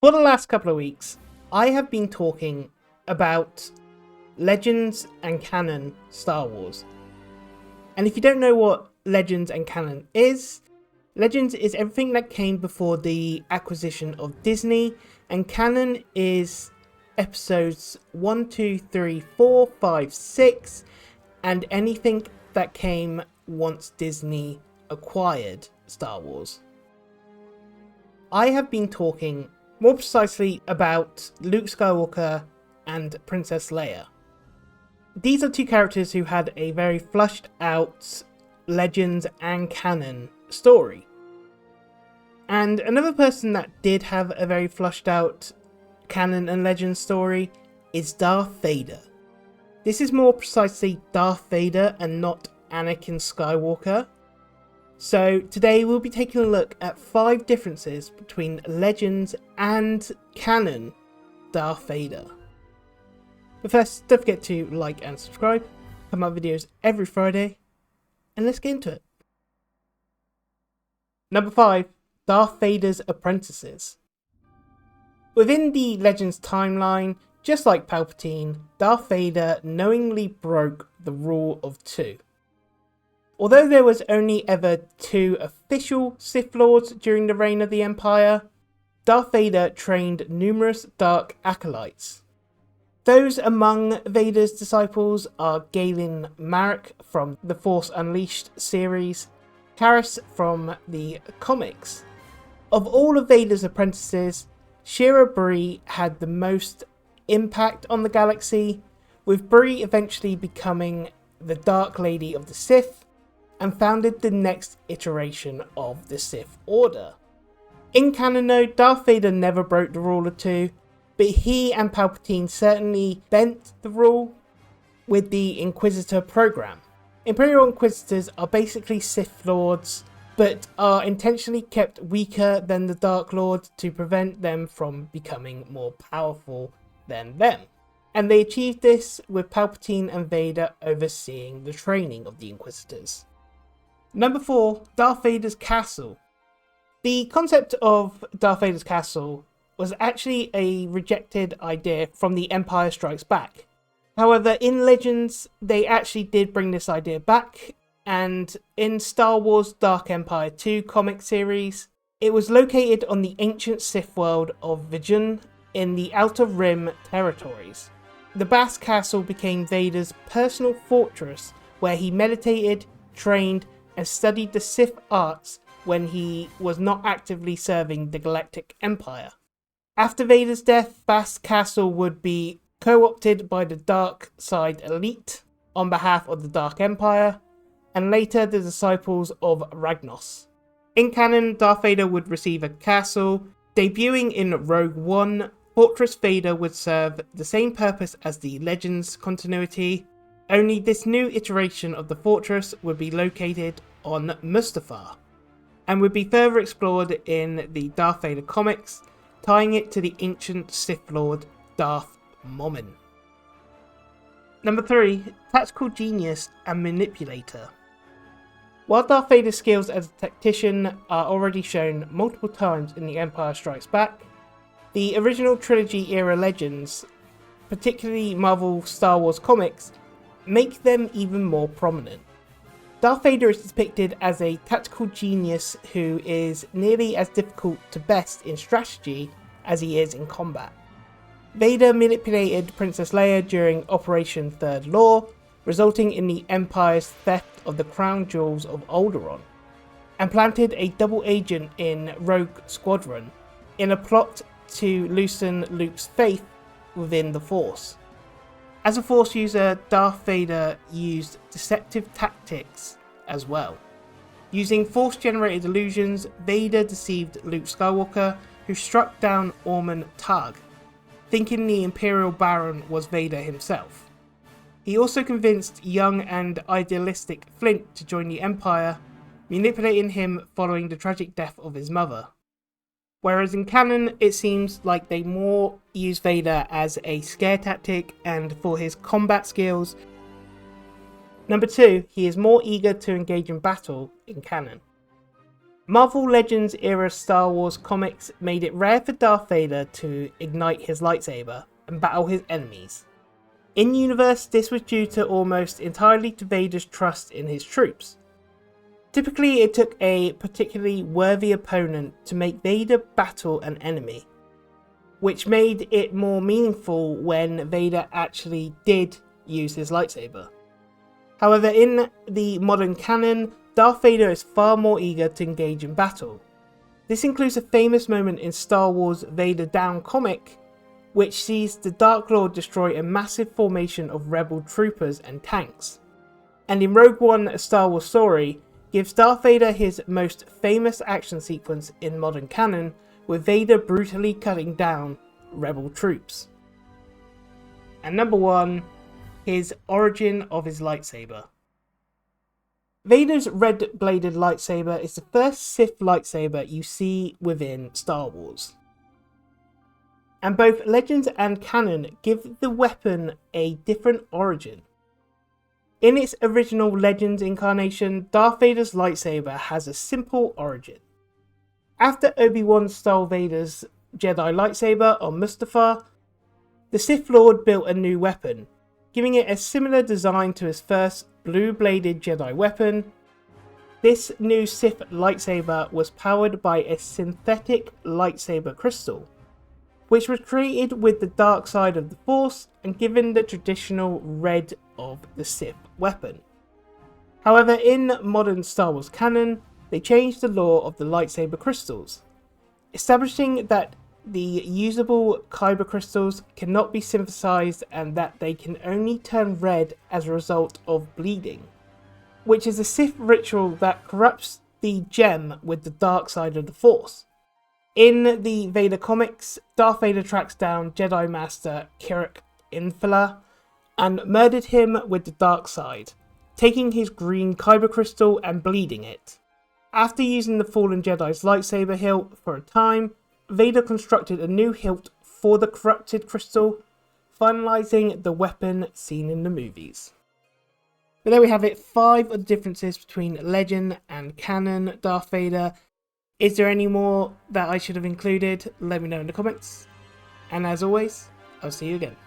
For the last couple of weeks, I have been talking about Legends and Canon Star Wars. And if you don't know what Legends and Canon is, Legends is everything that came before the acquisition of Disney, and Canon is episodes 1, 2, 3, 4, 5, 6, and anything that came once Disney acquired Star Wars. I have been talking more precisely about Luke Skywalker and Princess Leia. These are two characters who had a very flushed out Legends and Canon story. And another person that did have a very flushed out Canon and Legends story is Darth Vader. This is more precisely Darth Vader and not Anakin Skywalker. So today we'll be taking a look at 5 differences between Legends and Canon Darth Vader. But first, don't forget to like and subscribe. Come out videos every Friday, and let's get into it. Number 5, Darth Vader's apprentices. Within the Legends timeline, just like Palpatine, Darth Vader knowingly broke the rule of 2. Although there was only ever 2 official Sith Lords during the reign of the Empire, Darth Vader trained numerous dark acolytes. Those among Vader's disciples are Galen Marek from the Force Unleashed series, Karis from the comics. Of all of Vader's apprentices, Shira Bree had the most impact on the galaxy, with Bree eventually becoming the Dark Lady of the Sith, and founded the next iteration of the Sith Order. In canon though, Darth Vader never broke the rule of 2, but he and Palpatine certainly bent the rule with the Inquisitor program. Imperial Inquisitors are basically Sith Lords, but are intentionally kept weaker than the Dark Lord to prevent them from becoming more powerful than them. And they achieved this with Palpatine and Vader overseeing the training of the Inquisitors. Number 4, Darth Vader's Castle. The concept of Darth Vader's Castle was actually a rejected idea from The Empire Strikes Back. However, in Legends, they actually did bring this idea back, and in Star Wars Dark Empire 2 comic series, it was located on the ancient Sith world of Vijun in the Outer Rim territories. The Bass Castle became Vader's personal fortress where he meditated, trained, and studied the Sith arts when he was not actively serving the Galactic Empire. After Vader's death, Bass Castle would be co-opted by the Dark Side elite on behalf of the Dark Empire, and later the disciples of Ragnos. In canon, Darth Vader would receive a castle. Debuting in Rogue One, Fortress Vader would serve the same purpose as the Legends continuity, only this new iteration of the fortress would be located on Mustafar, and would be further explored in the Darth Vader comics, tying it to the ancient Sith Lord Darth Momin. Number 3, Tactical Genius and Manipulator. While Darth Vader's skills as a tactician are already shown multiple times in The Empire Strikes Back, the original trilogy era Legends, particularly Marvel Star Wars comics, make them even more prominent. Darth Vader is depicted as a tactical genius who is nearly as difficult to best in strategy as he is in combat. Vader manipulated Princess Leia during Operation Third Law, resulting in the Empire's theft of the crown jewels of Alderaan, and planted a double agent in Rogue Squadron in a plot to loosen Luke's faith within the Force. As a Force user, Darth Vader used deceptive tactics as well. Using Force-generated illusions, Vader deceived Luke Skywalker, who struck down Orman Tag, thinking the Imperial Baron was Vader himself. He also convinced young and idealistic Flint to join the Empire, manipulating him following the tragic death of his mother. Whereas in canon, it seems like they more use Vader as a scare tactic and for his combat skills. Number 2, he is more eager to engage in battle in canon. Marvel Legends era Star Wars comics made it rare for Darth Vader to ignite his lightsaber and battle his enemies. In-universe, this was due to almost entirely to Vader's trust in his troops. Typically, it took a particularly worthy opponent to make Vader battle an enemy, which made it more meaningful when Vader actually did use his lightsaber. However, in the modern canon, Darth Vader is far more eager to engage in battle. This includes a famous moment in Star Wars Vader Down comic, which sees the Dark Lord destroy a massive formation of rebel troopers and tanks. And in Rogue One, A Star Wars Story, gives Darth Vader his most famous action sequence in modern canon, with Vader brutally cutting down rebel troops. And number 1, his origin of his lightsaber. Vader's red-bladed lightsaber is the first Sith lightsaber you see within Star Wars. And both Legends and Canon give the weapon a different origin. In its original Legends incarnation, Darth Vader's lightsaber has a simple origin. After Obi-Wan stole Vader's Jedi lightsaber on Mustafar, the Sith Lord built a new weapon, giving it a similar design to his first blue-bladed Jedi weapon. This new Sith lightsaber was powered by a synthetic lightsaber crystal, which was created with the dark side of the Force and given the traditional red of the Sith weapon. However, in modern Star Wars canon, they changed the lore of the lightsaber crystals, establishing that the usable kyber crystals cannot be synthesized and that they can only turn red as a result of bleeding, which is a Sith ritual that corrupts the gem with the dark side of the Force. In the Vader comics, Darth Vader tracks down Jedi Master Kirak Infila and murdered him with the dark side, taking his green kyber crystal and bleeding it. After using the fallen Jedi's lightsaber hilt for a time, Vader constructed a new hilt for the corrupted crystal, finalizing the weapon seen in the movies. But there we have it, 5 of the differences between Legend and Canon Darth Vader. Is there any more that I should have included? Let me know in the comments. And as always, I'll see you again.